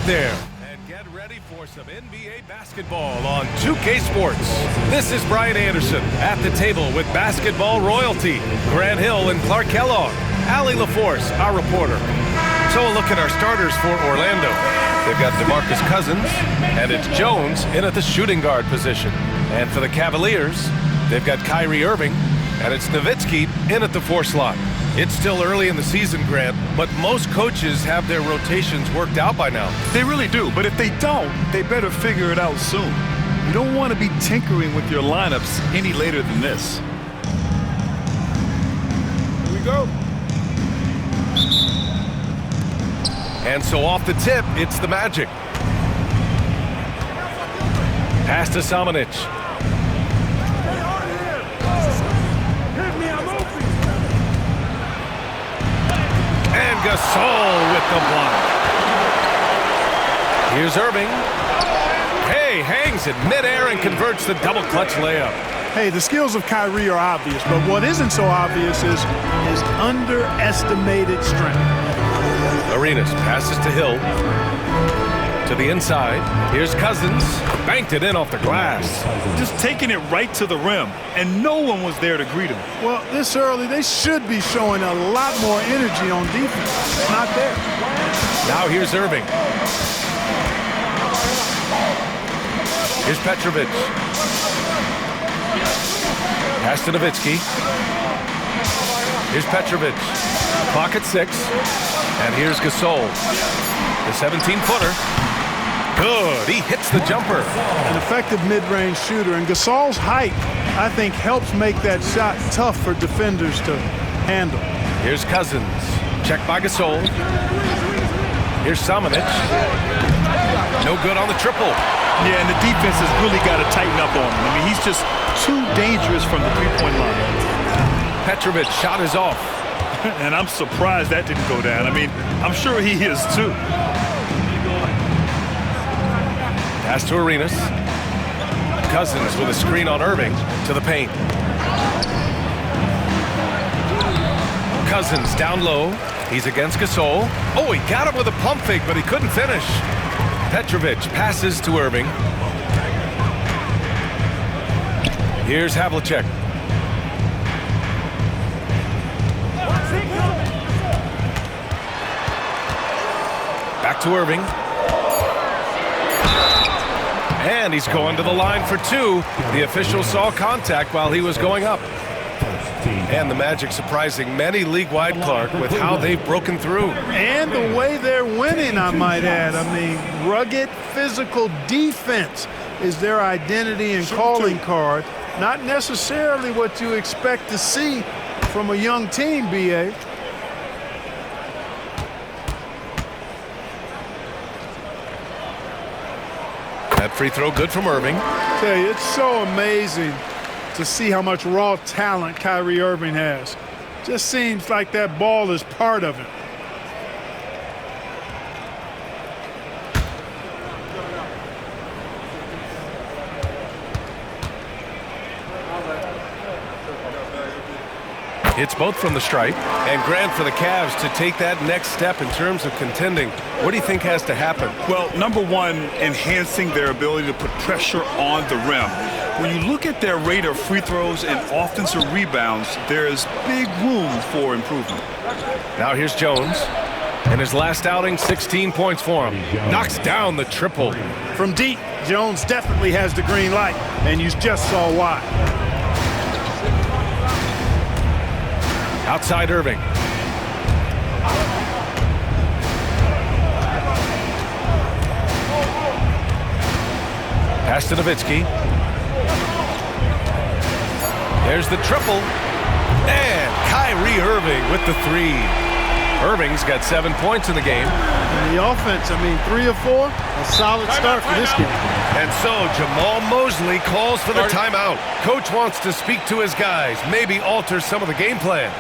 there. And get ready for some NBA basketball on 2K Sports. This is Brian Anderson at the table with basketball royalty. Grant Hill and Clark Kellogg. Allie LaForce, our reporter. So a look at our starters for Orlando. They've got DeMarcus Cousins, and it's Jones in at the shooting guard position. And for the Cavaliers, they've got Kyrie Irving, and it's Nowitzki in at the 4 slot. It's still early in the season, Grant, but most coaches have their rotations worked out by now. They really do, but if they don't, they better figure it out soon. You don't want to be tinkering with your lineups any later than this. Here we go. And so off the tip, it's the Magic. Pass to Samanic. And Gasol with the block. Here's Irving. Hey, hangs it midair and converts the double clutch layup. Hey, the skills of Kyrie are obvious, but what isn't so obvious is his underestimated strength. Arenas passes to Hill. To the inside. Here's Cousins. Banked it in off the glass. Just taking it right to the rim, and no one was there to greet him. Well, this early, they should be showing a lot more energy on defense. It's not there. Now here's Irving. Here's Petrovic. Pass to Nowitzki. Here's Petrovic. Clock at 6. And here's Gasol. The 17-footer. Good. He hits the jumper. An effective mid-range shooter. And Gasol's height, I think, helps make that shot tough for defenders to handle. Here's Cousins. Checked by Gasol. Here's Samanic. No good on the triple. Yeah, and the defense has really got to tighten up on him. I mean, he's just too dangerous from the three-point line. Petrovic shot is off. And I'm surprised that didn't go down. I mean, I'm sure he is too. Pass to Arenas. Cousins with a screen on Irving to the paint. Cousins down low. He's against Gasol. Oh, he got him with a pump fake, but he couldn't finish. Petrovic passes to Irving. Here's Havlicek. Back to Irving. And he's going to the line for 2. The official saw contact while he was going up. And the Magic surprising many league-wide, Clark, with how they've broken through. And the way they're winning, I might add. I mean, rugged physical defense is their identity and calling card. Not necessarily what you expect to see from a young team, B.A. That free throw good from Irving. I tell you, it's so amazing to see how much raw talent Kyrie Irving has. Just seems like that ball is part of it. Hits both from the stripe. And Grant, for the Cavs to take that next step in terms of contending, what do you think has to happen? Well, number one, enhancing their ability to put pressure on the rim. When you look at their rate of free throws and offensive rebounds, there's big room for improvement. Now here's Jones. In his last outing, 16 points for him. Knocks down the triple. From deep, Jones definitely has the green light, and you just saw why. Outside Irving. Pass to Nowitzki. There's the triple. And Kyrie Irving with the 3. Irving's got 7 points in the game. And the offense, I mean, 3 of 4, a solid start for this game. And so Jamal Mosley calls for the timeout. Coach wants to speak to his guys, maybe alter some of the game plan.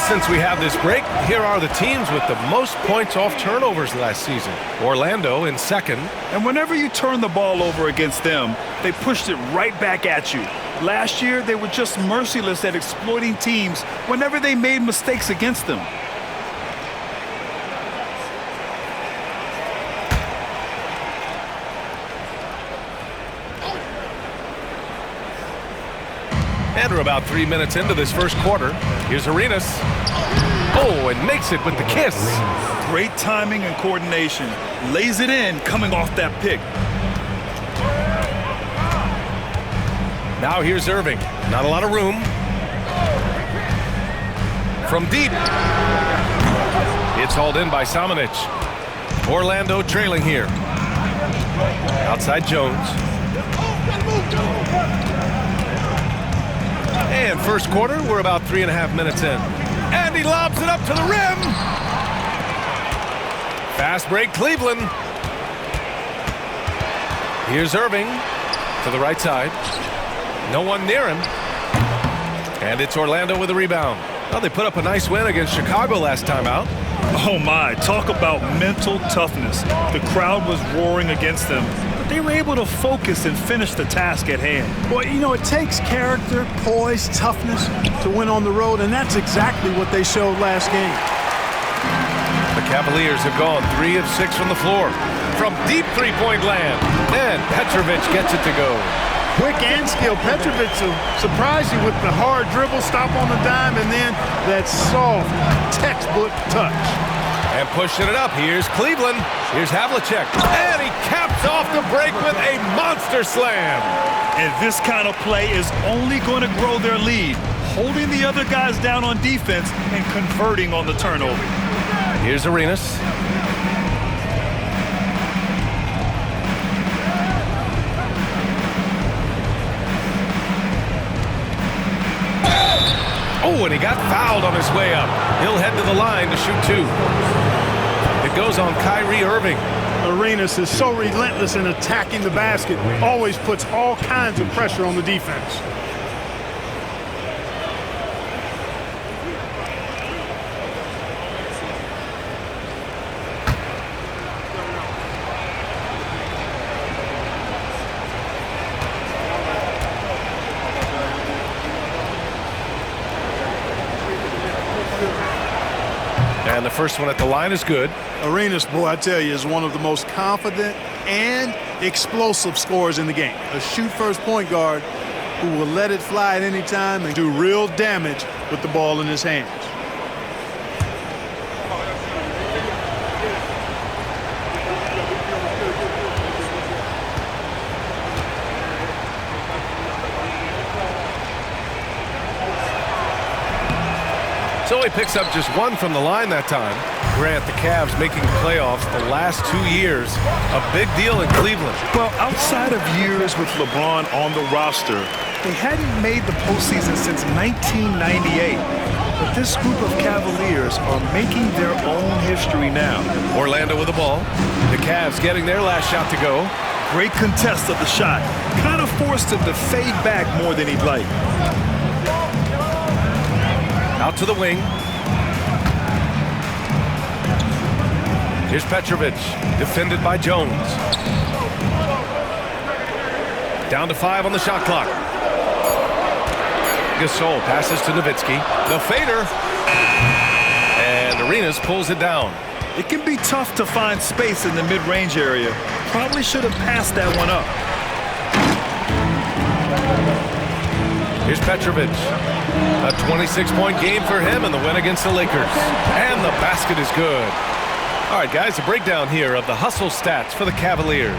since we have this break, here are the teams with the most points off turnovers last season. Orlando in second. And whenever you turn the ball over against them, they pushed it right back at you. Last year, they were just merciless at exploiting teams whenever they made mistakes against them. And we're about 3 minutes into this first quarter. Here's Arenas. Oh, and makes it with the kiss. Great timing and coordination. Lays it in coming off that pick. Now here's Irving. Not a lot of room. From deep. It's hauled in by Samanic. Orlando trailing here. Outside Jones. And first quarter, we're about 3.5 minutes in. And he lobs it up to the rim. Fast break, Cleveland. Here's Irving to the right side. No one near him. And it's Orlando with a rebound. Well, they put up a nice win against Chicago last time out. Oh my, talk about mental toughness. The crowd was roaring against them, but they were able to focus and finish the task at hand. Well, you know, it takes character, poise, toughness to win on the road, and that's exactly what they showed last game. The Cavaliers have gone 3 of 6 from the floor. From deep three-point land. And Petrovic gets it to go. Quick and skill. Petrovic will surprise you with the hard dribble, stop on the dime, and then that soft textbook touch. And pushing it up, here's Cleveland. Here's Havlicek. And he caps off the break with a monster slam. And this kind of play is only going to grow their lead, holding the other guys down on defense and converting on the turnover. Here's Arenas. Oh, and he got fouled on his way up. He'll head to the line to shoot 2. It goes on Kyrie Irving. Arenas is so relentless in attacking the basket, always puts all kinds of pressure on the defense. And the first one at the line is good. Arenas, boy, I tell you, is one of the most confident and explosive scorers in the game. A shoot-first point guard who will let it fly at any time and do real damage with the ball in his hands. So he picks up just 1 from the line that time. Grant, the Cavs making playoffs the last 2 years. A big deal in Cleveland. Well, outside of years with LeBron on the roster, they hadn't made the postseason since 1998. But this group of Cavaliers are making their own history now. Orlando with the ball. The Cavs getting their last shot to go. Great contest of the shot. Kind of forced him to fade back more than he'd like. Out to the wing. Here's Petrovic, defended by Jones. Down to 5 on the shot clock. Gasol passes to Nowitzki. The fader. And Arenas pulls it down. It can be tough to find space in the mid-range area. Probably should have passed that one up. Here's Petrovic. A 26-point game for him in the win against the Lakers. And the basket is good. All right, guys, a breakdown here of the hustle stats for the Cavaliers.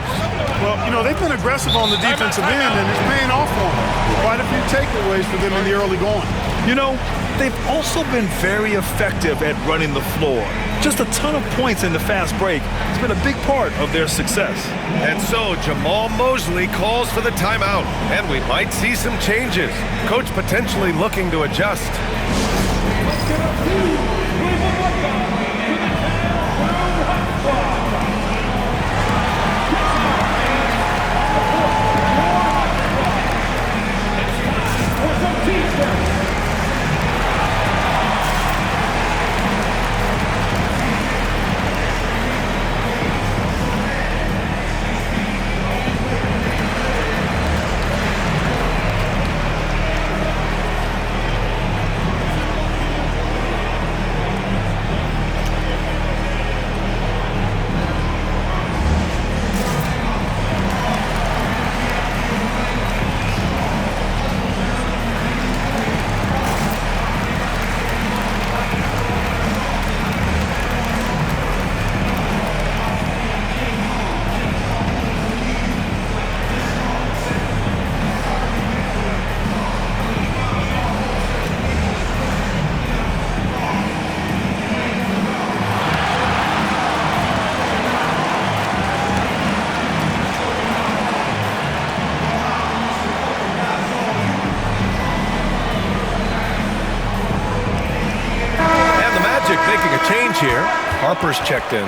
Well, you know, they've been aggressive on the defensive end, and it's paying off for them. Quite a few takeaways for them in the early going. You know, they've also been very effective at running the floor. Just a ton of points in the fast break. It's been a big part of their success. And so Jamal Mosley calls for the timeout, and we might see some changes. Coach potentially looking to adjust. change here. Harper's checked in.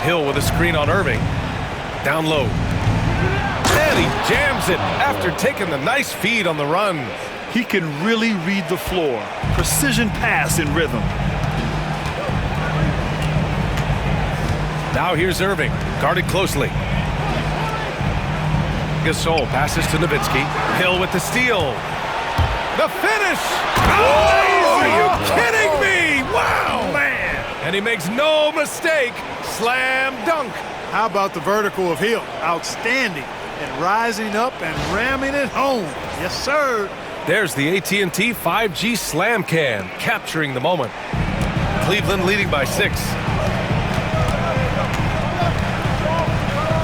Hill with a screen on Irving. Down low. And he jams it after taking the nice feed on the run. He can really read the floor. Precision pass in rhythm. Now here's Irving, guarded closely. Gasol passes to Nowitzki. Hill with the steal. The finish! Oh, are you kidding me? Wow! Man! And he makes no mistake. Slam dunk. How about the vertical of Hill? Outstanding. And rising up and ramming it home. Yes, sir. There's the AT&T 5G Slam Can, capturing the moment. Cleveland leading by 6.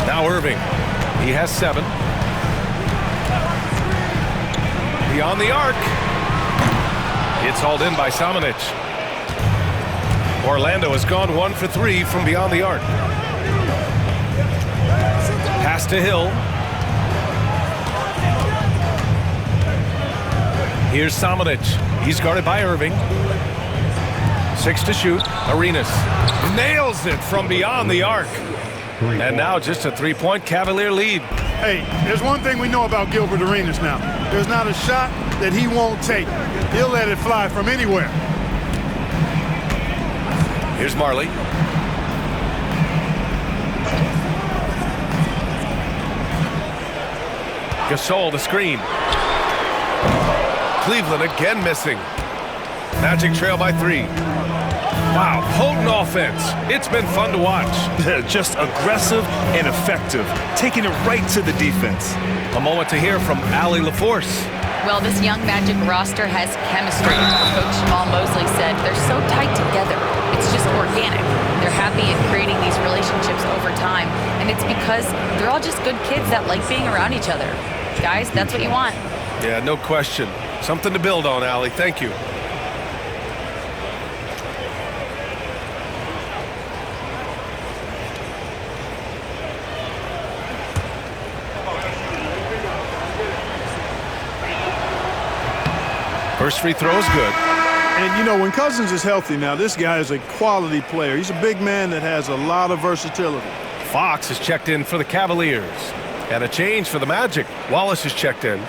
Now Irving. He has 7. Beyond the arc. It's hauled in by Samanic. Orlando has gone 1 for 3 from beyond the arc. Pass to Hill. Here's Samanic. He's guarded by Irving. 6 to shoot. Arenas nails it from beyond the arc. And now just a 3-point Cavalier lead. Hey, there's one thing we know about Gilbert Arenas now. There's not a shot that he won't take. He'll let it fly from anywhere. Here's Marley. Gasol the screen. Cleveland again missing. Magic trail by 3. Wow, potent offense. It's been fun to watch. Just aggressive and effective, taking it right to the defense. A moment to hear from Allie LaForce. Well, this young Magic roster has chemistry. Coach Jamal Mosley said they're so tight together. It's just organic. They're happy in creating these relationships over time, and it's because they're all just good kids that like being around each other. Guys, that's what you want. Yeah, no question. Something to build on, Allie. Thank you. First free throw is good. And, you know, when Cousins is healthy now, this guy is a quality player. He's a big man that has a lot of versatility. Fox is checked in for the Cavaliers. And a change for the Magic. Wallace is checked in.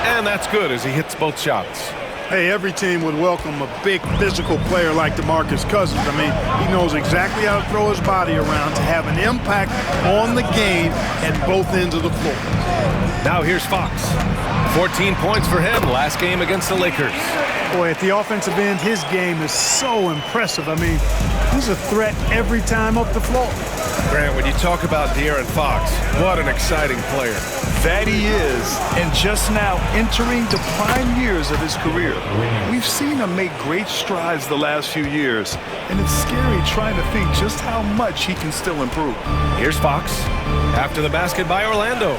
And that's good as he hits both shots. Hey, every team would welcome a big physical player like DeMarcus Cousins. I mean, he knows exactly how to throw his body around to have an impact on the game at both ends of the floor. Now here's Fox. 14 points for him last game against the Lakers. Boy, at the offensive end, his game is so impressive. I mean, he's a threat every time up the floor. Grant, when you talk about De'Aaron Fox, what an exciting player. That he is, and just now entering the prime years of his career. We've seen him make great strides the last few years, and it's scary trying to think just how much he can still improve. Here's Fox after the basket by Orlando.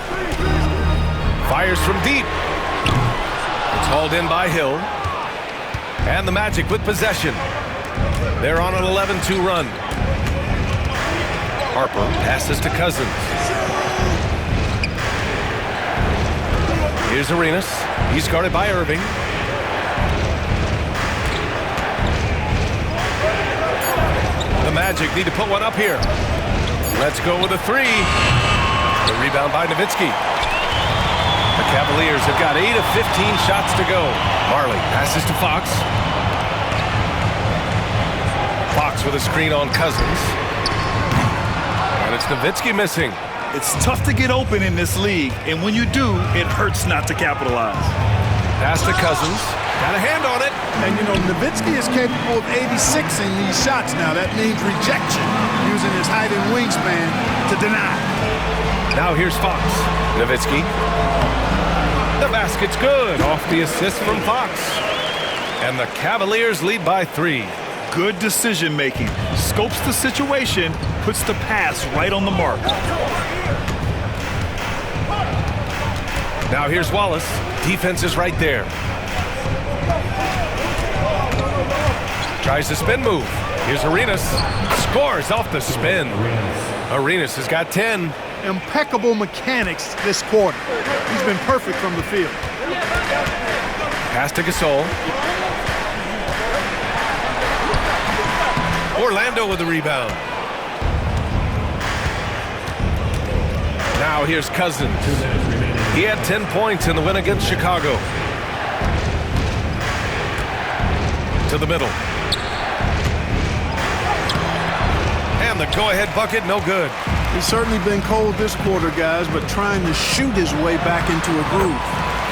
Fires from deep. It's hauled in by Hill. And the Magic with possession. They're on an 11-2 run. Harper passes to Cousins. Here's Arenas. He's guarded by Irving. The Magic need to put one up here. Let's go with a 3. The rebound by Nowitzki. The Cavaliers have got 8 of 15 shots to go. Marley passes to Fox. Fox with a screen on Cousins. And it's Nowitzki missing. It's tough to get open in this league, and when you do, it hurts not to capitalize. Pass to Cousins. Got a hand on it. And, you know, Nowitzki is capable of 86ing these shots now. That means rejection, using his height and wingspan to deny. Now here's Fox. Nowitzki. The basket's good off the assist from Fox. And the Cavaliers lead by 3. Good decision making. Scopes the situation, puts the pass right on the mark. Now here's Wallace. Defense is right there. Tries the spin move. Here's Arenas. Scores off the spin. Arenas has got 10. Impeccable mechanics this quarter. He's been perfect from the field. Pass to Gasol. Orlando with the rebound. Now here's Cousins. He had 10 points in the win against Chicago. To the middle. And the go-ahead bucket, no good. He's certainly been cold this quarter, guys, but trying to shoot his way back into a groove.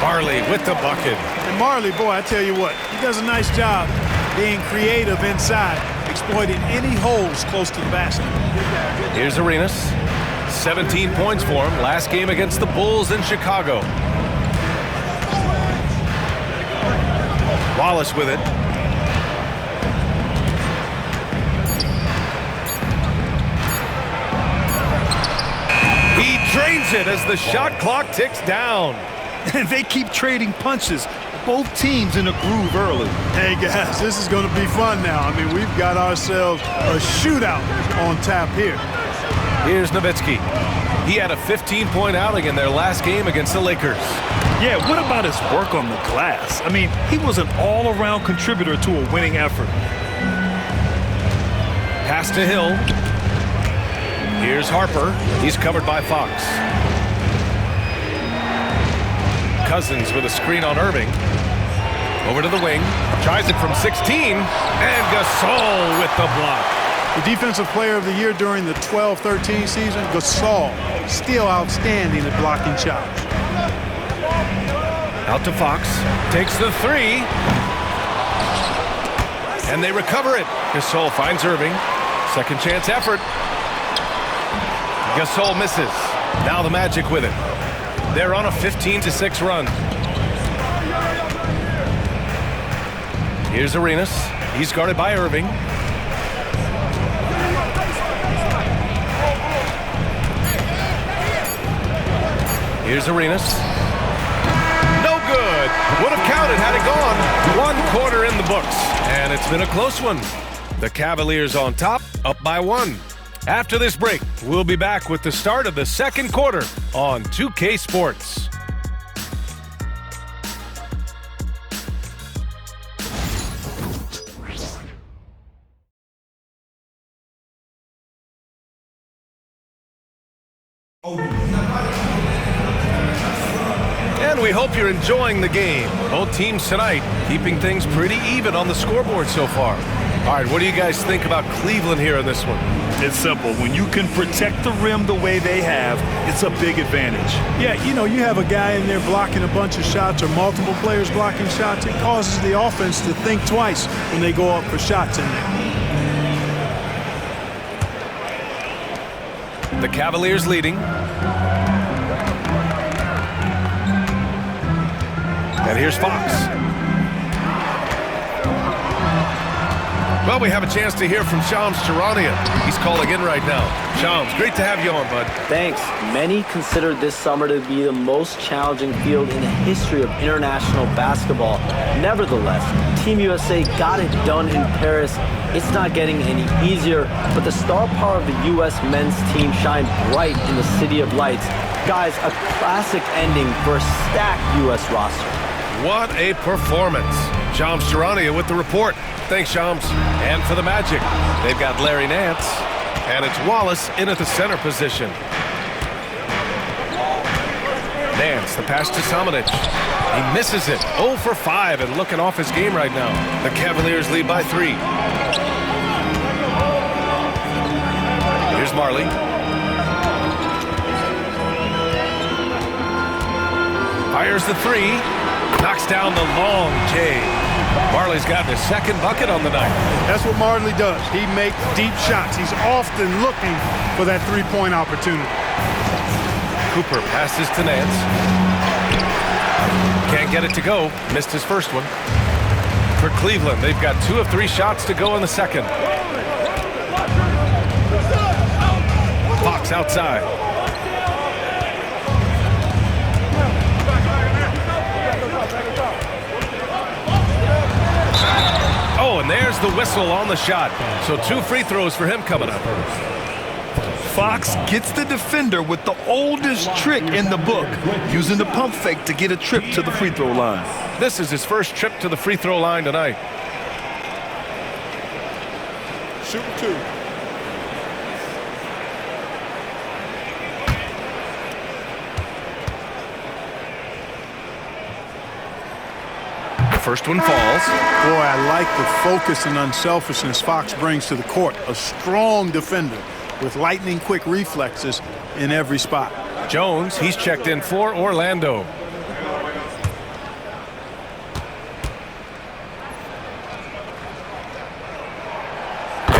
Marley with the bucket. And Marley, boy, I tell you what, he does a nice job being creative inside, exploiting any holes close to the basket. Here's Arenas. 17 points for him last game against the Bulls in Chicago. Wallace with it. He drains it as the shot clock ticks down. And they keep trading punches. Both teams in a groove early. Hey, guys, this is going to be fun now. I mean, we've got ourselves a shootout on tap here. Here's Nowitzki. He had a 15-point outing in their last game against the Lakers. Yeah, what about his work on the glass? I mean, he was an all-around contributor to a winning effort. Pass to Hill. Here's Harper. He's covered by Fox. Cousins with a screen on Irving. Over to the wing. Tries it from 16. And Gasol with the block. The Defensive Player of the Year during the 12-13 season, Gasol, still outstanding at blocking shots. Out to Fox. Takes the 3. And they recover it. Gasol finds Irving. Second chance effort. Gasol misses. Now the Magic with it. They're on a 15-6 run. Here's Arenas. He's guarded by Irving. Here's Arenas. No good. Would have counted had it gone. 1 quarter in the books. And it's been a close one. The Cavaliers on top, up by 1. After this break, we'll be back with the start of the second quarter on 2K Sports. And we hope you're enjoying the game. Both teams tonight keeping things pretty even on the scoreboard so far. All right, what do you guys think about Cleveland here in this one? It's simple. When you can protect the rim the way they have, it's a big advantage. Yeah, you know, you have a guy in there blocking a bunch of shots or multiple players blocking shots. It causes the offense to think twice when they go up for shots in there. The Cavaliers leading. And here's Fox. Well, we have a chance to hear from Shams Charania. He's calling in right now. Shams, great to have you on, bud. Thanks. Many consider this summer to be the most challenging field in the history of international basketball. Nevertheless, Team USA got it done in Paris. It's not getting any easier, but the star power of the U.S. men's team shined bright in the City of Lights. Guys, a classic ending for a stacked U.S. roster. What a performance. Shams Charania with the report. Thanks, Shams. And for the Magic, they've got Larry Nance, and it's Wallace in at the center position. Nance, the pass to Samanic. He misses it. 0 for 5 and looking off his game right now. The Cavaliers lead by 3. Here's Marley. Fires the 3. Knocks down the long J. Marley's gotten his second bucket on the night. That's what Marley does. He makes deep shots. He's often looking for that three-point opportunity. Cooper passes to Nance. Can't get it to go. Missed his first one. For Cleveland, they've got 2 of 3 shots to go in the second. Fox outside. Oh, and there's the whistle on the shot. So 2 free throws for him coming up. Fox gets the defender with the oldest trick in the book, using the pump fake to get a trip to the free throw line. This is his first trip to the free throw line tonight. Shoot 2. The first one falls. Boy, I like the focus and unselfishness Fox brings to the court. A strong defender with lightning-quick reflexes in every spot. Jones, he's checked in for Orlando.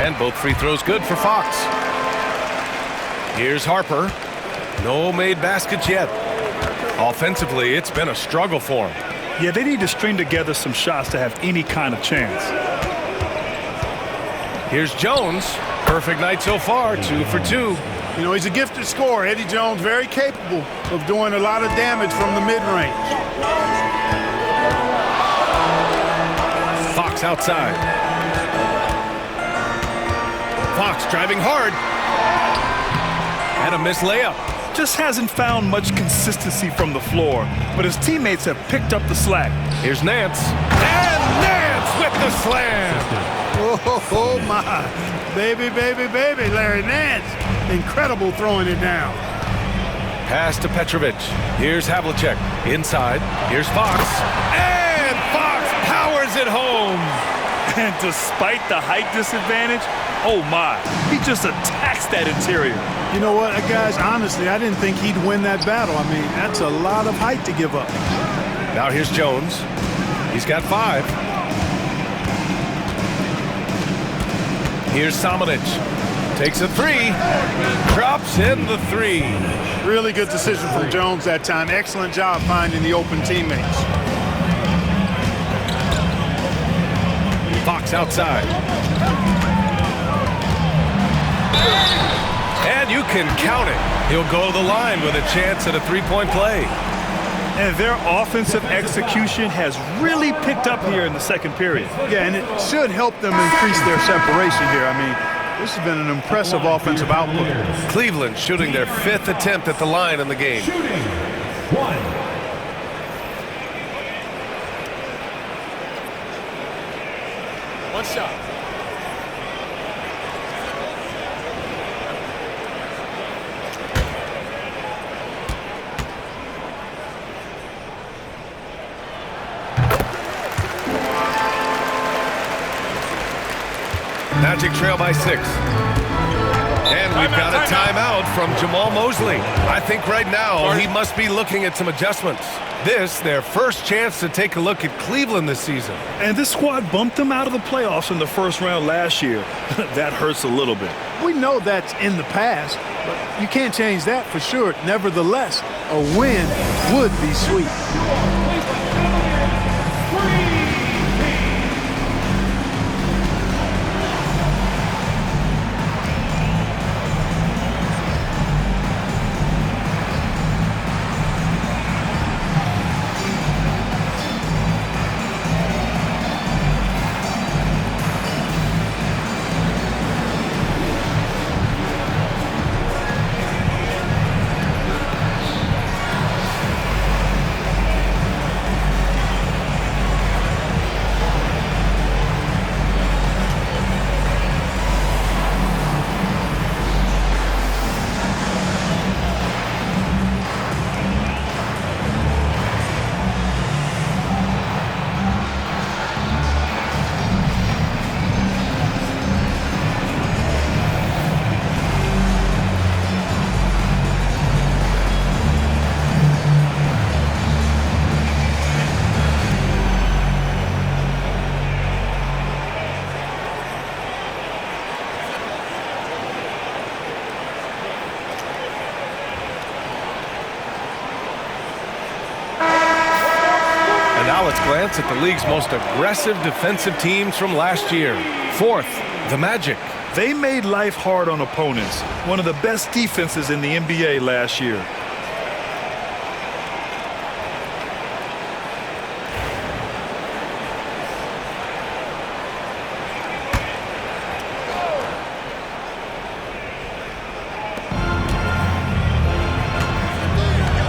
And both free throws good for Fox. Here's Harper. No made baskets yet. Offensively, it's been a struggle for him. Yeah, they need to string together some shots to have any kind of chance. Here's Jones. Perfect night so far, 2 for 2. You know, he's a gifted scorer. Eddie Jones, very capable of doing a lot of damage from the mid-range. Fox outside. Fox driving hard. And a missed layup. Just hasn't found much consistency from the floor, but his teammates have picked up the slack. Here's Nance. And Nance with the slam. Oh, my. Baby, baby, baby, Larry Nance. Incredible throwing it down. Pass to Petrovic. Here's Havlicek. Inside. Here's Fox. And Fox powers it home. And despite the height disadvantage, oh my, he just attacks that interior. You know what, guys, honestly, I didn't think he'd win that battle. I mean, that's a lot of height to give up. Now here's Jones. He's got 5. Here's Samanic. Takes a 3. Drops in the 3. Really good decision from Jones that time. Excellent job finding the open teammates. Fox outside. And you can count it. He'll go to the line with a chance at a 3-point play. And their offensive execution has really picked up here in the second period. Yeah, and it should help them increase their separation here. I mean, this has been an impressive offensive output. Cleveland shooting their 5th attempt at the line in the game. One shot. Magic trail by 6. And we've got a timeout from Jamal Mosley. I think right now he must be looking at some adjustments. This, their first chance to take a look at Cleveland this season. And this squad bumped them out of the playoffs in the first round last year. That hurts a little bit. We know that's in the past, but you can't change that for sure. Nevertheless, a win would be sweet. Now let's glance at the league's most aggressive defensive teams from last year. Fourth, the Magic. They made life hard on opponents. One of the best defenses in the NBA last year.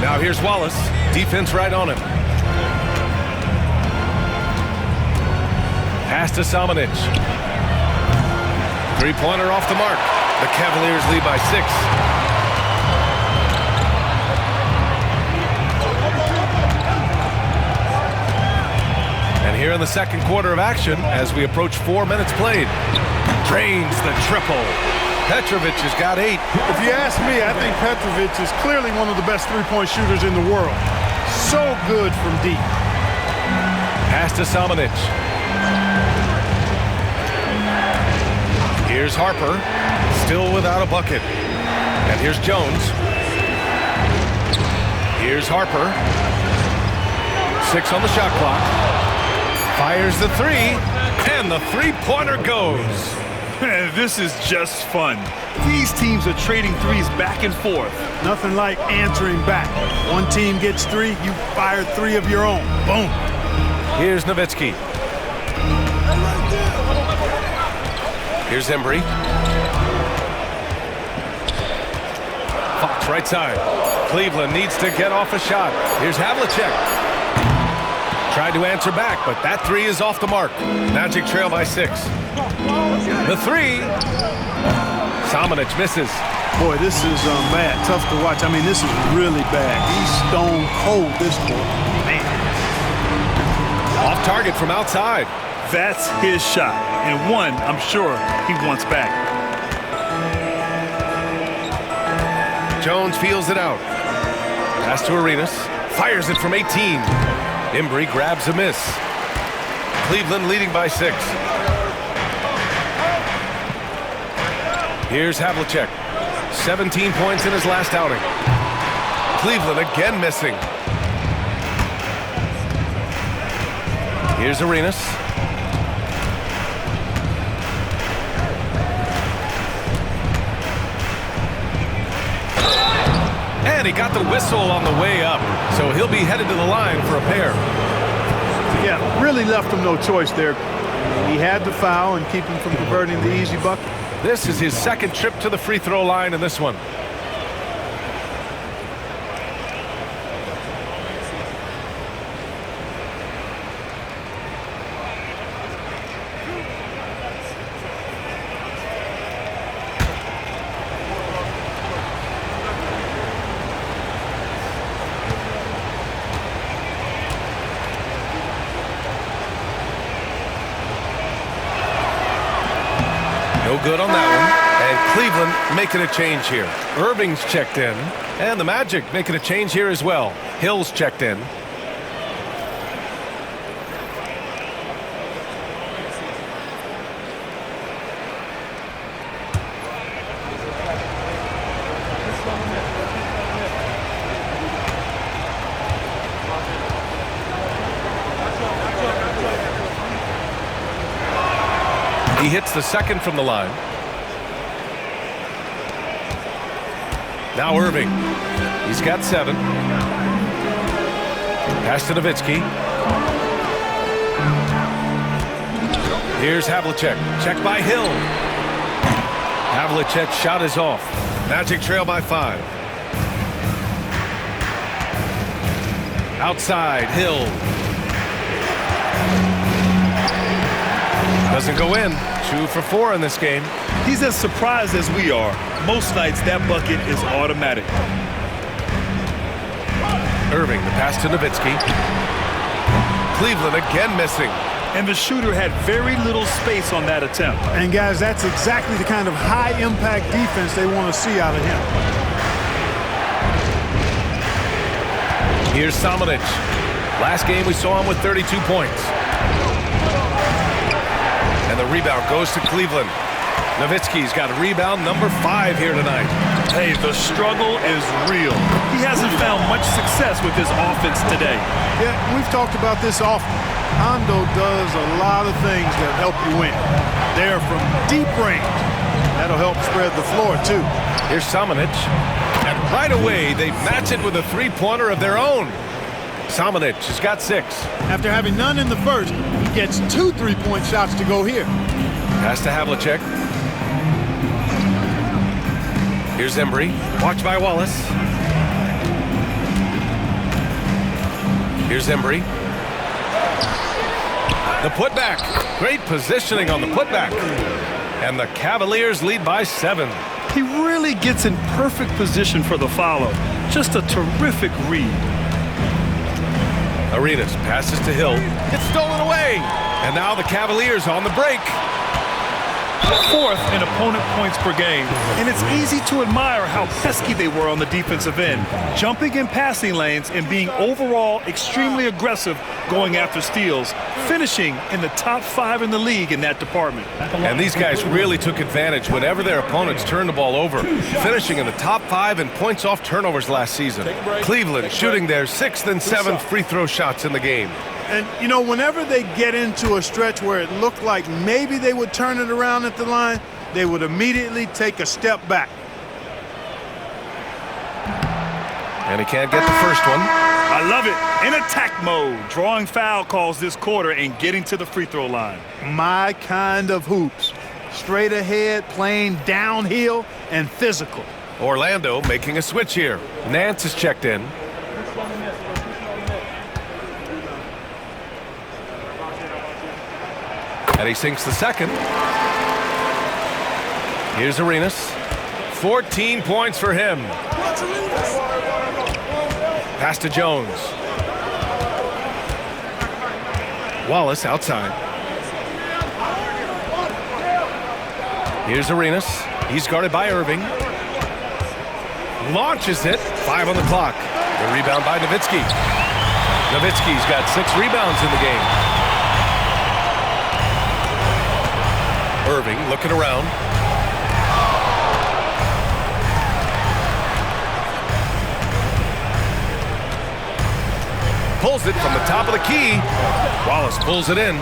Now here's Wallace. Defense right on him. Pass to Samanic. Three-pointer off the mark. The Cavaliers lead by 6. And here in the second quarter of action, as we approach 4 minutes played, drains the triple. Petrovic has got 8. If you ask me, I think Petrovic is clearly one of the best three-point shooters in the world. So good from deep. Pass to Samanic. Here's Harper, still without a bucket. And here's Jones. Here's Harper. 6 on the shot clock. Fires the 3, and the three-pointer goes. This is just fun. These teams are trading threes back and forth. Nothing like answering back. One team gets 3, you fire 3 of your own. Boom. Here's Nowitzki. Here's Embry. Fox right side. Cleveland needs to get off a shot. Here's Havlicek. Tried to answer back, but that 3 is off the mark. Magic trail by 6. The 3. Samanic misses. Boy, this is bad. Tough to watch. I mean, this is really bad. He's stone cold this quarter. Man. Off target from outside. That's his shot, and one I'm sure he wants back. Jones feels it out. Pass to Arenas. Fires it from 18. Embry grabs a miss. Cleveland leading by 6. Here's Havlicek. 17 points in his last outing. Cleveland again missing. Here's Arenas. And he got the whistle on the way up, so he'll be headed to the line for a pair. Yeah, really left him no choice there. He had the foul and keep him from converting the easy bucket. This is his second trip to the free throw line in this one. No good on that one. And Cleveland making a change here. Irving's checked in. And the Magic making a change here as well. Hill's checked in. He hits the second from the line. Now Irving. He's got 7. Pass to Nowitzki. Here's Havlicek. Check by Hill. Havlicek's shot is off. Magic trail by 5. Outside, Hill. Doesn't go in. 2 for 4 in this game. He's as surprised as we are. Most nights that bucket is automatic. Irving, the pass to Nowitzki. Cleveland again missing. And the shooter had very little space on that attempt. And guys, that's exactly the kind of high-impact defense they want to see out of him. Here's Samanic. Last game we saw him with 32 points. And the rebound goes to Cleveland. Nowitzki's got rebound number 5 here tonight. Hey, the struggle is real. He hasn't found much success with his offense today. Yeah, we've talked about this often. Hondo does a lot of things that help you win. They're from deep range. That'll help spread the floor, too. Here's Samanic. And right away, they match it with a three-pointer of their own. Samanic has got 6. After having none in the first, he gets 2 3-point shots to go here. Pass to Havlicek. Here's Embry. Watched by Wallace. Here's Embry. The putback. Great positioning on the putback. And the Cavaliers lead by 7. He really gets in perfect position for the follow. Just a terrific read. Arenas passes to Hill. It's stolen away. And now the Cavaliers on the break. 4th in opponent points per game. And it's easy to admire how pesky they were on the defensive end, jumping in passing lanes and being overall extremely aggressive going after steals, finishing in the top 5 in the league in that department. And these guys really took advantage whenever their opponents turned the ball over, finishing in the top 5 in points off turnovers last season. Cleveland shooting their 6th and 7th free throw shots in the game. And, you know, whenever they get into a stretch where it looked like maybe they would turn it around at the line, they would immediately take a step back. And he can't get the first one. I love it. In attack mode, drawing foul calls this quarter and getting to the free throw line. My kind of hoops. Straight ahead, playing downhill, and physical. Orlando making a switch here. Nance is checked in. And he sinks the second. Here's Arenas. 14 points for him. Pass to Jones. Wallace outside. Here's Arenas. He's guarded by Irving. Launches it. 5 on the clock. The rebound by Nowitzki. Nowitzki's got 6 rebounds in the game. Irving looking around. Pulls it from the top of the key. Wallace pulls it in.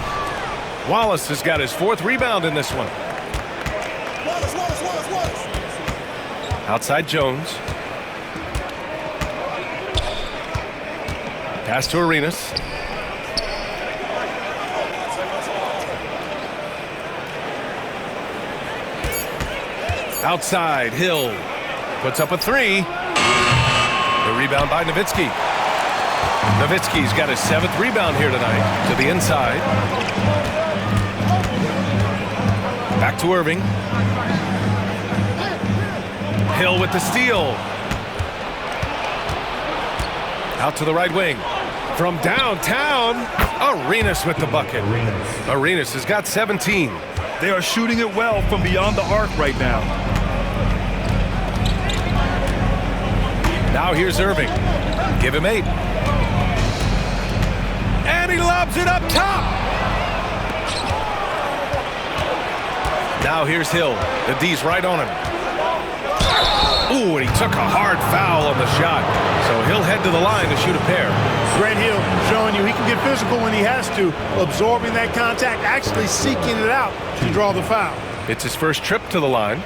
Wallace has got his 4th rebound in this one. Outside Jones. Pass to Arenas. Outside, Hill puts up a 3. The rebound by Nowitzki. Nowitzki's got his 7th rebound here tonight. To the inside. Back to Irving. Hill with the steal. Out to the right wing. From downtown, Arenas with the bucket. Arenas has got 17. They are shooting it well from beyond the arc right now. Now here's Irving. Give him 8. And he lobs it up top. Now here's Hill. The D's right on him. Ooh, and he took a hard foul on the shot. So he'll head to the line to shoot a pair. Grant Hill showing you he can get physical when he has to, absorbing that contact, actually seeking it out to draw the foul. It's his first trip to the line.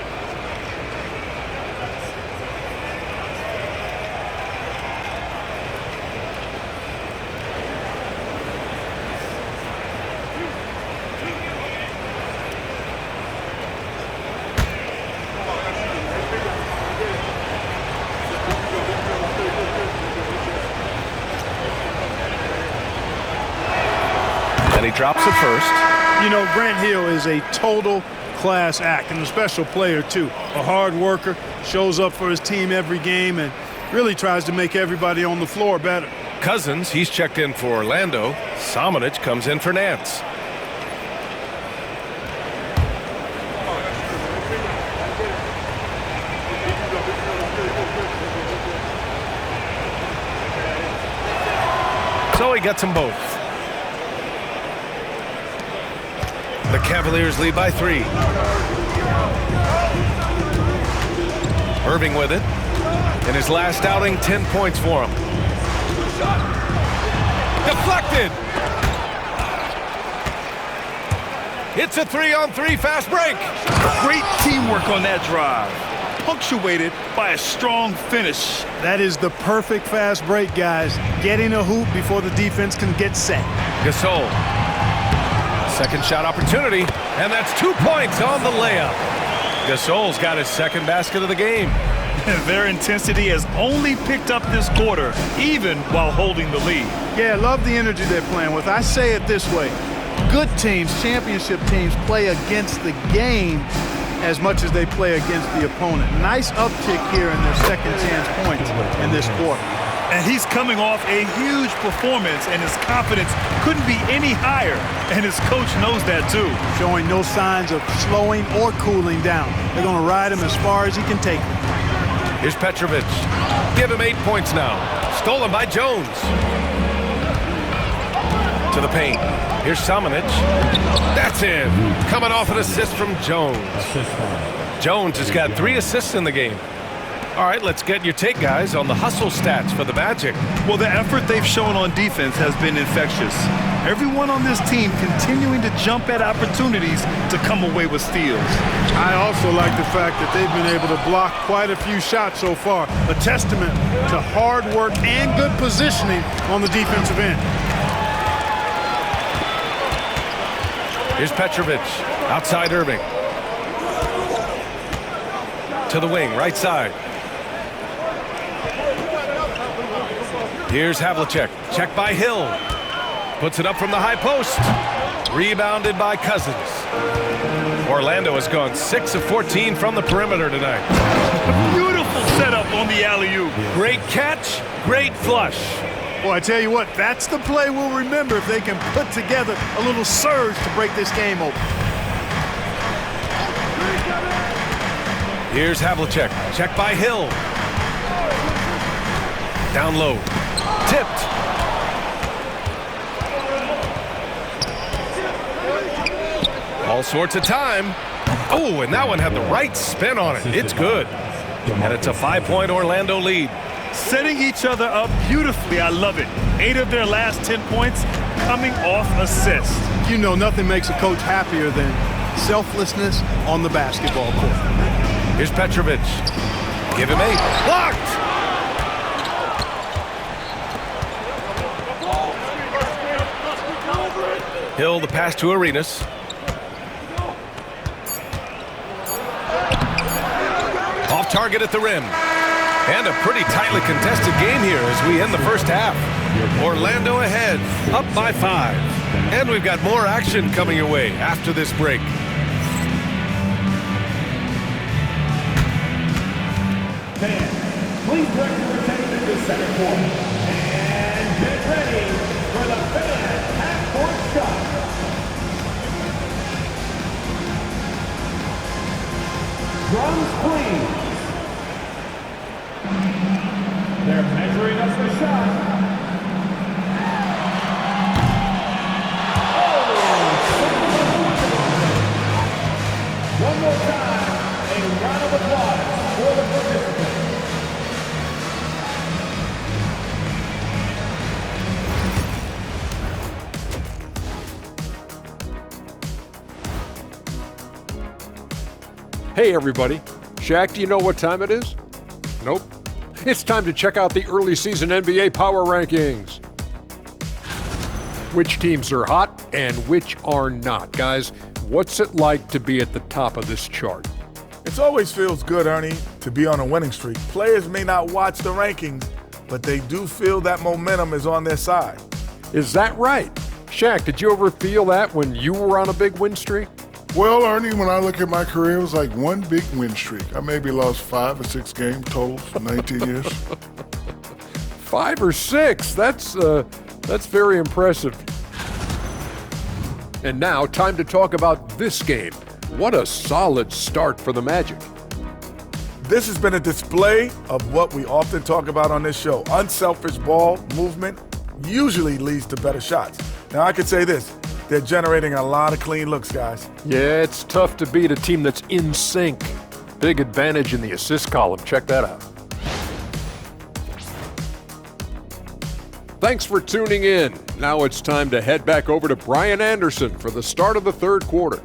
And he drops it first. You know, Grant Hill is a total class act and a special player, too. A hard worker, shows up for his team every game, and really tries to make everybody on the floor better. Cousins, he's checked in for Orlando. Samanic comes in for Nance. So he gets them both. The Cavaliers lead by 3. Irving with it. In his last outing, 10 points for him. Deflected. It's a 3-on-3 fast break. Great teamwork on that drive, punctuated by a strong finish. That is the perfect fast break, guys. Getting a hoop before the defense can get set. Gasol. Second shot opportunity, and that's 2 points on the layup. Gasol's got his second basket of the game. Their intensity has only picked up this quarter, even while holding the lead. Yeah, love the energy they're playing with. I say it this way. Good teams, championship teams, play against the game as much as they play against the opponent. Nice uptick here in their second chance points in this quarter. And he's coming off a huge performance, and his confidence couldn't be any higher. And his coach knows that, too. Showing no signs of slowing or cooling down. They're going to ride him as far as he can take him. Here's Petrovic. Give him 8 points now. Stolen by Jones. To the paint. Here's Samanic. That's in. Coming off an assist from Jones. Jones has got 3 assists in the game. All right, let's get your take, guys, on the hustle stats for the Magic. Well, the effort they've shown on defense has been infectious. Everyone on this team continuing to jump at opportunities to come away with steals. I also like the fact that they've been able to block quite a few shots so far. A testament to hard work and good positioning on the defensive end. Here's Petrovic. Outside Irving. To the wing, right side. Here's Havlicek. Check by Hill. Puts it up from the high post. Rebounded by Cousins. Orlando has gone 6 of 14 from the perimeter tonight. Beautiful setup on the alley-oop. Great catch, great flush. Well, I tell you what, that's the play we'll remember if they can put together a little surge to break this game open. Here's Havlicek. Check by Hill. Down low. Tipped. All sorts of time. Oh, and that one had the right spin on it. It's good. And it's a 5-point Orlando lead. Setting each other up beautifully. I love it. 8 of their last 10 points coming off assists. You know, nothing makes a coach happier than selflessness on the basketball court. Here's Petrovic. Give him 8. Blocked! Hill, the pass to Arenas. Off target at the rim. And a pretty tightly contested game here as we end the first half. Orlando ahead, up by 5. And we've got more action coming your way after this break. Please direct your attention to the second quarter. And get ready for the fan half-court shot. Drums, please. They're measuring up the shot. One more time, a round of applause for the participants. Hey everybody, Shaq, do you know what time it is? Nope. It's time to check out the early season NBA Power Rankings. Which teams are hot and which are not. Guys, what's it like to be at the top of this chart? It always feels good, Ernie, to be on a winning streak. Players may not watch the rankings, but they do feel that momentum is on their side. Is that right? Shaq, did you ever feel that when you were on a big win streak? Well, Ernie, when I look at my career, it was like one big win streak. I maybe lost 5 or 6 games total for 19 years. 5 or 6? That's very impressive. And now, time to talk about this game. What a solid start for the Magic. This has been a display of what we often talk about on this show. Unselfish ball movement usually leads to better shots. Now, I could say this. They're generating a lot of clean looks, guys. Yeah, it's tough to beat a team that's in sync. big advantage in the assist column. Check that out. Thanks for tuning in. Now it's time to head back over to Brian Anderson for the start of the third quarter.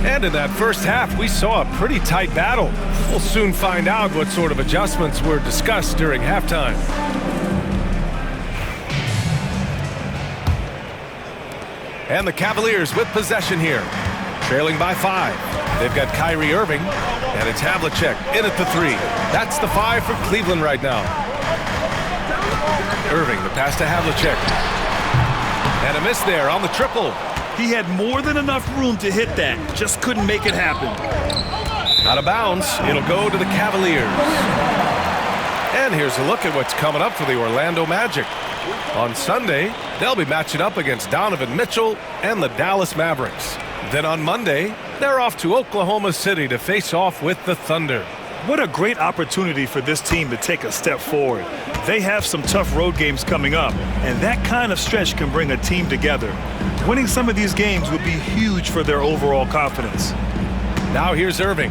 And in that first half, we saw a pretty tight battle. We'll soon find out what sort of adjustments were discussed during halftime. And the Cavaliers with possession here, trailing by 5. They've got Kyrie Irving, and it's Havlicek in at the 3. That's the 5 for Cleveland right now. Irving, the pass to Havlicek. And a miss there on the triple. He had more than enough room to hit that, just couldn't make it happen. Out of bounds, it'll go to the Cavaliers. And here's a look at what's coming up for the Orlando Magic. On Sunday, they'll be matching up against Donovan Mitchell and the Dallas Mavericks. Then on Monday, they're off to Oklahoma City to face off with the Thunder. What a great opportunity for this team to take a step forward. They have some tough road games coming up, and that kind of stretch can bring a team together. Winning some of these games would be huge for their overall confidence. Now here's Irving.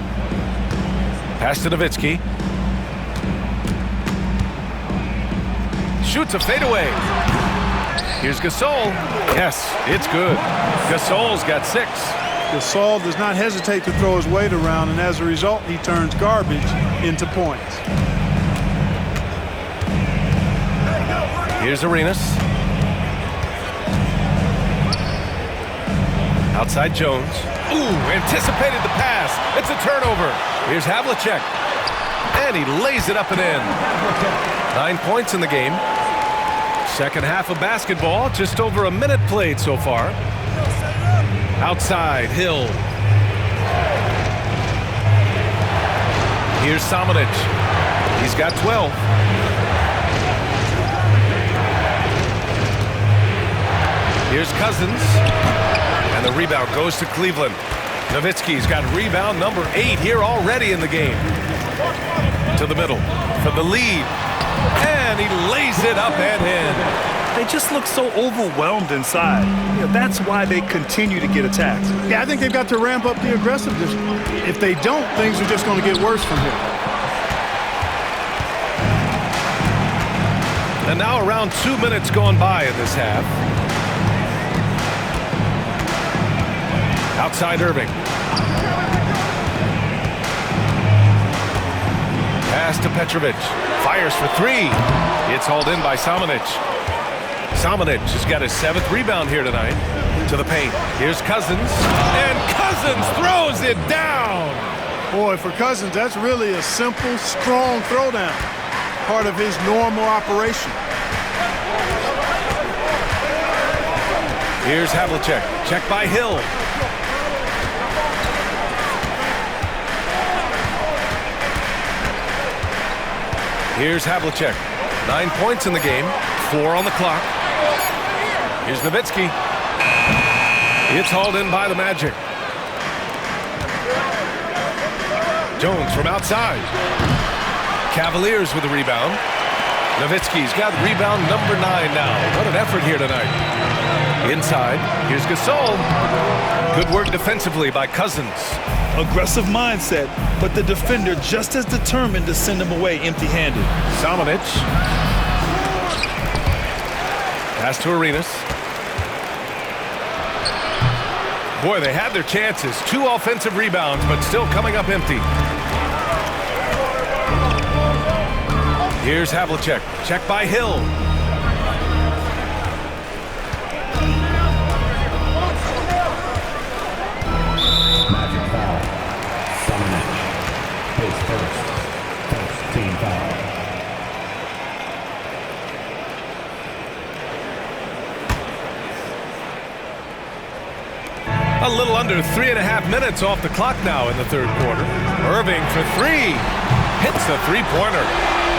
Pass to Nowitzki. Shoots a fadeaway. Here's Gasol. Yes, it's good. Gasol's got 6. Gasol does not hesitate to throw his weight around, and as a result, he turns garbage into points. Here's Arenas. Outside Jones. Ooh, anticipated the pass. It's a turnover. Here's Havlicek. And he lays it up and in. 9 points in the game. Second half of basketball, just over a minute played so far. Outside, Hill. Here's Samanic. He's got 12. Here's Cousins. And the rebound goes to Cleveland. Nowitzki's got rebound number 8 here already in the game. To the middle for the lead. And he lays it up and in. They just look so overwhelmed inside. That's why they continue to get attacked. Yeah, I think they've got to ramp up the aggressiveness. If they don't, things are just going to get worse from here. And now around 2 minutes gone by in this half. Outside Irving. Pass to Petrovic. Fires for 3. It's hauled in by Samanic. Samanic has got his 7th rebound here tonight. To the paint. Here's Cousins. And Cousins throws it down. Boy, for Cousins, that's really a simple, strong throwdown. Part of his normal operation. Here's Havlicek. Check by Hill. Here's Havlicek. 9 points in the game. 4 on the clock. Here's Nowitzki. It's hauled in by the Magic. Jones from outside. Cavaliers with the rebound. Nowitzki's got rebound number 9 now. What an effort here tonight. Inside, here's Gasol. Good work defensively by Cousins. Aggressive mindset, but the defender just as determined to send him away empty-handed. Samanic. Pass to Arenas. Boy, they had their chances. 2 offensive rebounds, but still coming up empty. Here's Havlicek. Check by Hill. Magic foul. Samanic. His first team foul. A little under 3.5 minutes off the clock now in the third quarter. Irving for 3. Hits the three-pointer.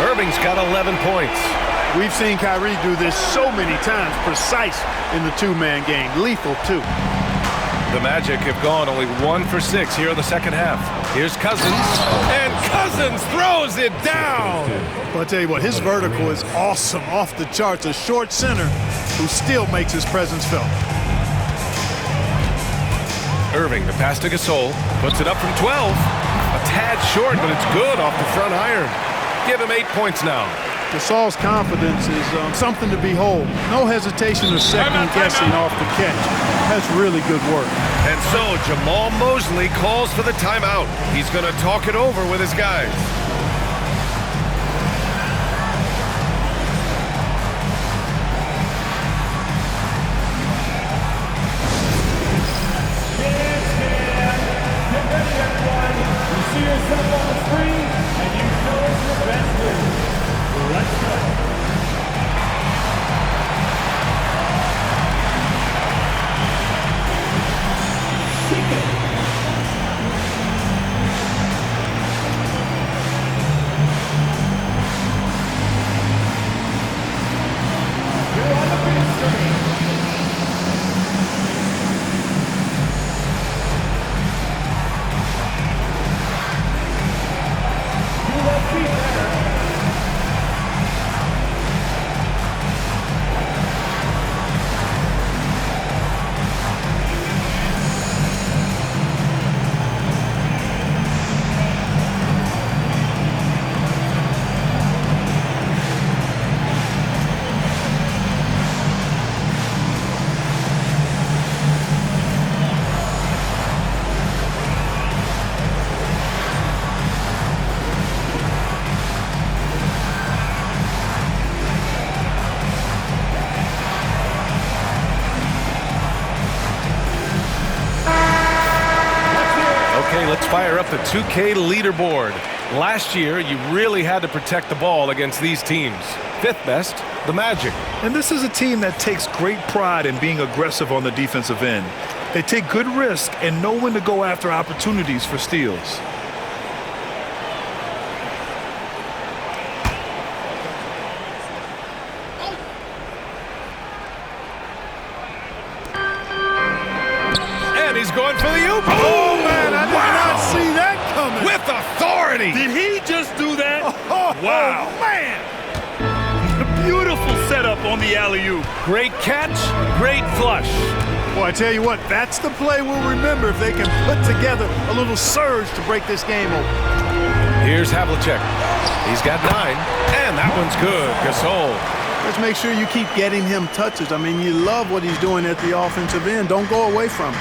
Irving's got 11 points. We've seen Kyrie do this so many times, precise in the two-man game. Lethal, too. The Magic have gone only 1 for 6 here in the second half. Here's Cousins, and Cousins throws it down. Well, I'll tell you what, his vertical is awesome, off the charts. A short center who still makes his presence felt. Irving, the pass to Gasol, puts it up from 12. A tad short, but it's good off the front iron. Give him 8 points now. Gasol's confidence is something to behold. No hesitation or second guessing off the catch. That's really good work. And so Jamal Mosley calls for the timeout. He's going to talk it over with his guys. Get ready, everyone. You see yourself on the screen, and you show us your best move. Let's go. You're on the big screen. You will be better. Okay, let's fire up the 2K leaderboard. Last year, you really had to protect the ball against these teams. 5th best, the Magic. And this is a team that takes great pride in being aggressive on the defensive end. They take good risk and know when to go after opportunities for steals. And he's going for the oop. Oh, man, I did not see that coming. With authority. Did he just do that? Wow. man! Beautiful setup on the alley-oop. Great catch, great flush. Boy, I tell you what, that's the play we'll remember if they can put together a little surge to break this game open. Here's Havlicek. He's got 9, and that one's good. Gasol. Let's make sure you keep getting him touches. I mean, you love what he's doing at the offensive end. Don't go away from him.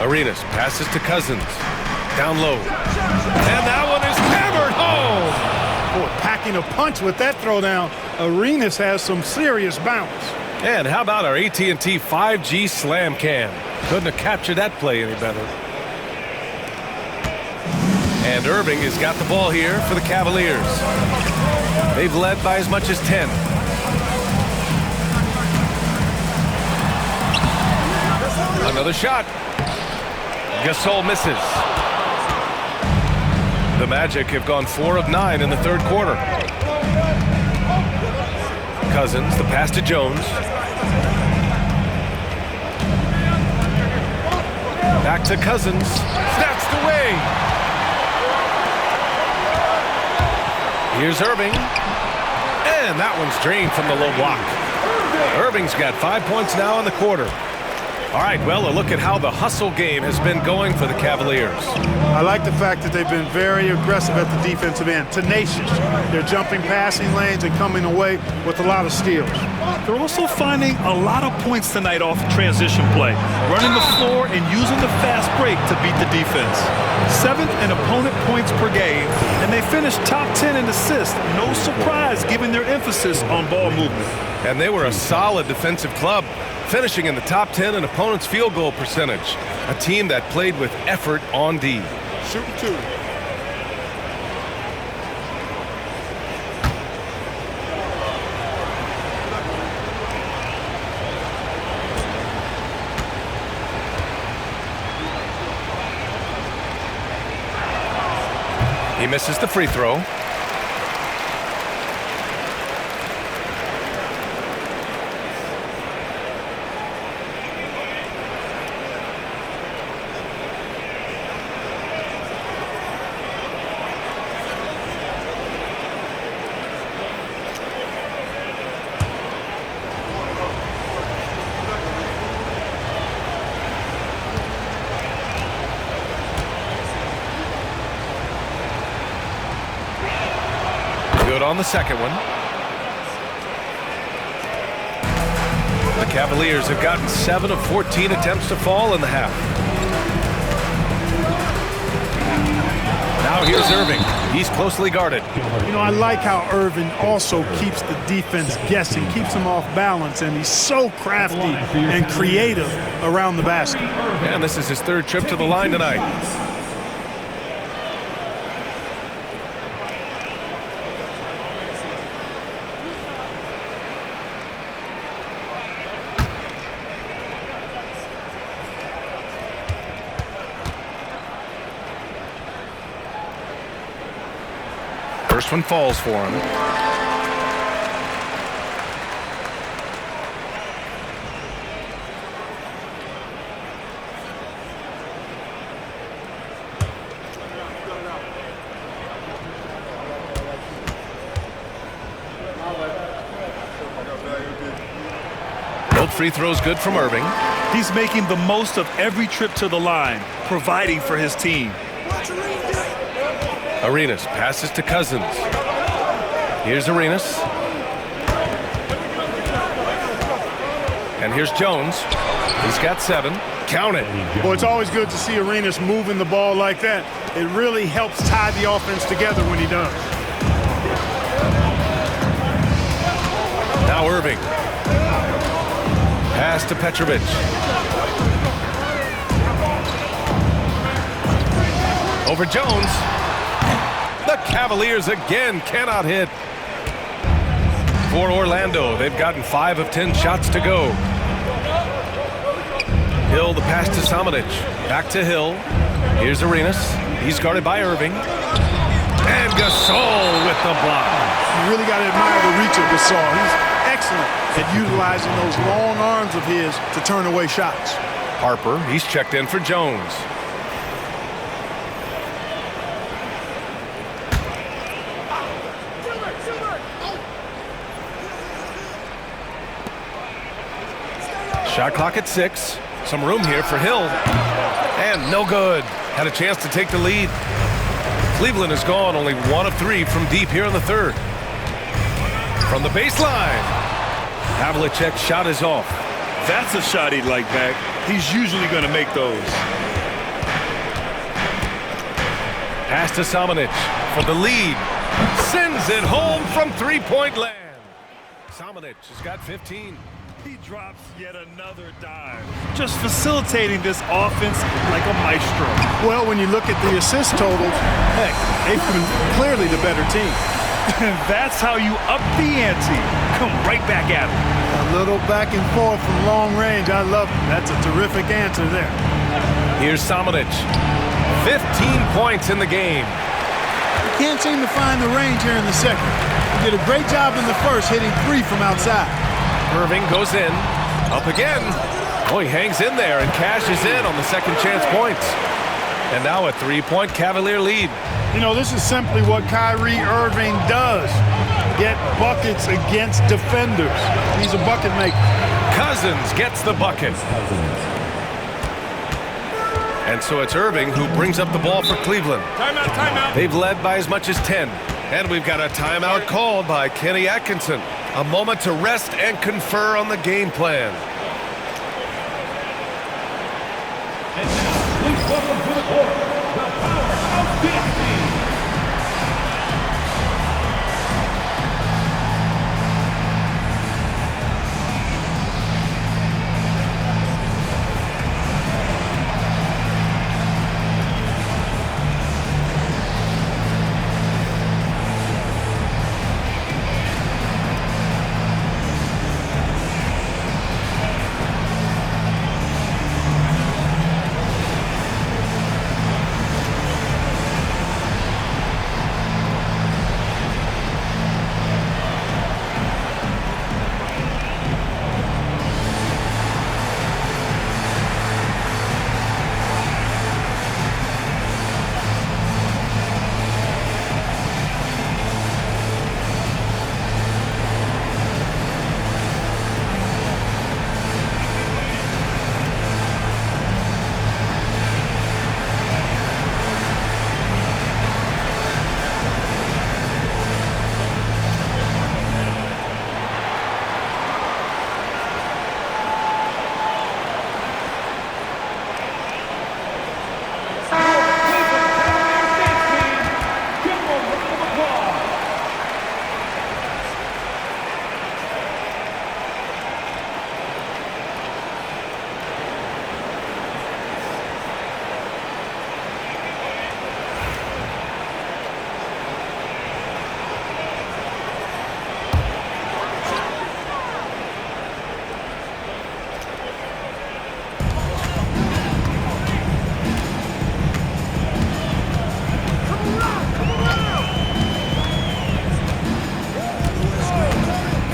Arenas passes to Cousins. Down low. And that one is hammered home. Boy, packing a punch with that throwdown. Arenas has some serious bounce. And how about our AT&T 5G slam cam? Couldn't have captured that play any better. And Irving has got the ball here for the Cavaliers. They've led by as much as 10. Another shot. Gasol misses. The Magic have gone 4 of 9 in the third quarter. Cousins, the pass to Jones. Back to Cousins. Snatched away. Here's Irving. And that one's drained from the low block. Irving's got 5 points now in the quarter. All right, well, a look at how the hustle game has been going for the Cavaliers. I like the fact that they've been very aggressive at the defensive end, tenacious. They're jumping passing lanes and coming away with a lot of steals. They're also finding a lot of points tonight off transition play, running the floor and using the fast break to beat the defense. 7th in opponent points per game, and they finished top 10 in assists. No surprise given their emphasis on ball movement. And they were a solid defensive club, finishing in the top 10 in opponents' field goal percentage. A team that played with effort on D. Shooting 2. He misses the free throw. Good on the second one. The Cavaliers have gotten 7 of 14 attempts to fall in the half. Now here's Irving. He's closely guarded. You know, I like how Irving also keeps the defense guessing, keeps them off balance, and he's so crafty and creative around the basket. And this is his third trip to the line tonight. First one falls for him. Both free throws good from Irving. He's making the most of every trip to the line, providing for his team. Arenas passes to Cousins. Here's Arenas. And here's Jones. He's got 7. Count it. Well, it's always good to see Arenas moving the ball like that. It really helps tie the offense together when he does. Now Irving. Pass to Petrovic. Over Jones. The Cavaliers again cannot hit. For Orlando, they've gotten 5 of 10 shots to go. Hill, the pass to Samanic. Back to Hill. Here's Arenas. He's guarded by Irving. And Gasol with the block. You really got to admire the reach of Gasol. He's excellent at utilizing those long arms of his to turn away shots. Harper, he's checked in for Jones. Shot clock at 6. Some room here for Hill. And no good. Had a chance to take the lead. Cleveland has gone only 1 of 3 from deep here in the third. From the baseline. Havlicek's shot is off. That's a shot he'd like back. He's usually going to make those. Pass to Samanic for the lead. Sends it home from three-point land. Samanic has got 15. He drops yet another dive. Just facilitating this offense like a maestro. Well, when you look at the assist totals, heck, they've been clearly the better team. And that's how you up the ante. Come right back at him. A little back and forth from long range. I love it. That's a terrific answer there. Here's Samanic. 15 points in the game. You can't seem to find the range here in the second. He did a great job in the first, hitting 3 from outside. Irving goes in. Up again. Oh, he hangs in there and cashes in on the second chance points. And now a 3-point Cavalier lead. You know, this is simply what Kyrie Irving does. Get buckets against defenders. He's a bucket maker. Cousins gets the bucket. And so it's Irving who brings up the ball for Cleveland. Timeout, timeout. They've led by as much as 10. And we've got a timeout called by Kenny Atkinson. A moment to rest and confer on the game plan. And now, please welcome to the court, the powerhouse dance team.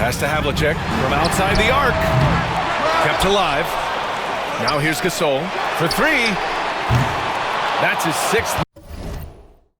Pass to Havlicek from outside the arc. Kept alive. Now here's Gasol for three. That's his 6th